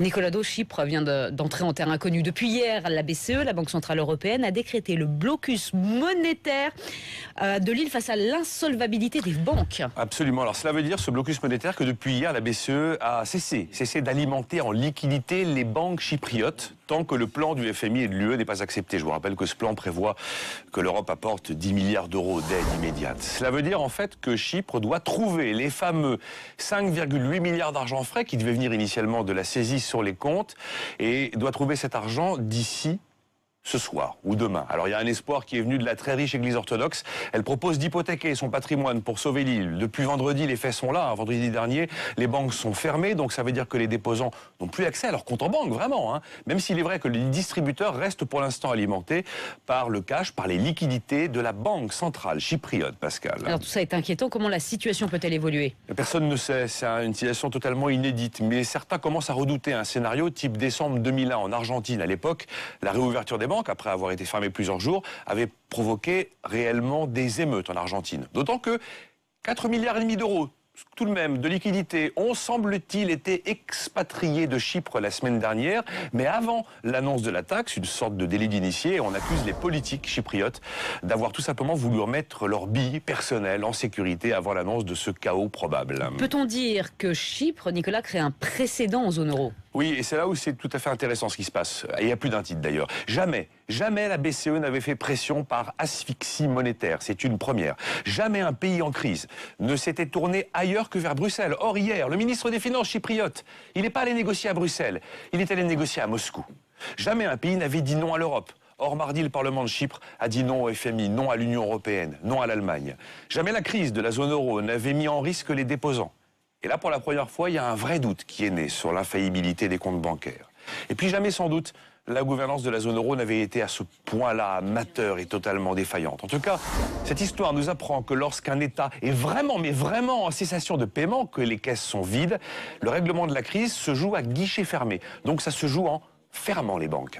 Nicolas Do, Chypre vient d'entrer en terre inconnue. Depuis hier, la BCE, la Banque Centrale Européenne, a décrété le blocus monétaire de l'île face à l'insolvabilité des banques. Absolument. Alors cela veut dire, ce blocus monétaire, que depuis hier, la BCE a cessé d'alimenter en liquidité les banques chypriotes tant que le plan du FMI et de l'UE n'est pas accepté. Je vous rappelle que ce plan prévoit que l'Europe apporte 10 milliards d'euros d'aide immédiate. Cela veut dire en fait que Chypre doit trouver les fameux 5,8 milliards d'argent frais qui devaient venir initialement de la saisie sur les comptes et doit trouver cet argent d'ici ce soir ou demain. Alors il y a un espoir qui est venu de la très riche Église orthodoxe. Elle propose d'hypothéquer son patrimoine pour sauver l'île. Depuis vendredi, les faits sont là. Vendredi dernier, les banques sont fermées, donc ça veut dire que les déposants n'ont plus accès à leur compte en banque, vraiment. Même s'il est vrai que les distributeurs restent pour l'instant alimentés par le cash, par les liquidités de la Banque centrale chypriote, Pascal. Alors tout ça est inquiétant. Comment la situation peut-elle évoluer? Personne ne sait. C'est une situation totalement inédite. Mais certains commencent à redouter un scénario type décembre 2001 en Argentine. À l'époque, la réouverture des banques, après avoir été fermées plusieurs jours, avait provoqué réellement des émeutes en Argentine. D'autant que 4,5 milliards d'euros, tout de même, de liquidités, ont, semble-t-il, été expatriés de Chypre la semaine dernière. Mais avant l'annonce de la taxe, une sorte de délit d'initié, on accuse les politiques chypriotes d'avoir tout simplement voulu remettre leurs billes personnelles en sécurité avant l'annonce de ce chaos probable. Peut-on dire que Chypre, Nicolas, crée un précédent en zone euro? Oui, et c'est là où c'est tout à fait intéressant ce qui se passe. Et il y a plus d'un titre d'ailleurs. Jamais la BCE n'avait fait pression par asphyxie monétaire. C'est une première. Jamais un pays en crise ne s'était tourné ailleurs que vers Bruxelles. Or, hier, le ministre des Finances chypriote, il n'est pas allé négocier à Bruxelles. Il est allé négocier à Moscou. Jamais un pays n'avait dit non à l'Europe. Or, mardi, le Parlement de Chypre a dit non au FMI, non à l'Union européenne, non à l'Allemagne. Jamais la crise de la zone euro n'avait mis en risque les déposants. Et là, pour la première fois, il y a un vrai doute qui est né sur l'infaillibilité des comptes bancaires. Et puis jamais, sans doute, la gouvernance de la zone euro n'avait été à ce point-là amateur et totalement défaillante. En tout cas, cette histoire nous apprend que lorsqu'un État est vraiment, mais vraiment en cessation de paiement, que les caisses sont vides, le règlement de la crise se joue à guichet fermé. Donc ça se joue en fermant les banques.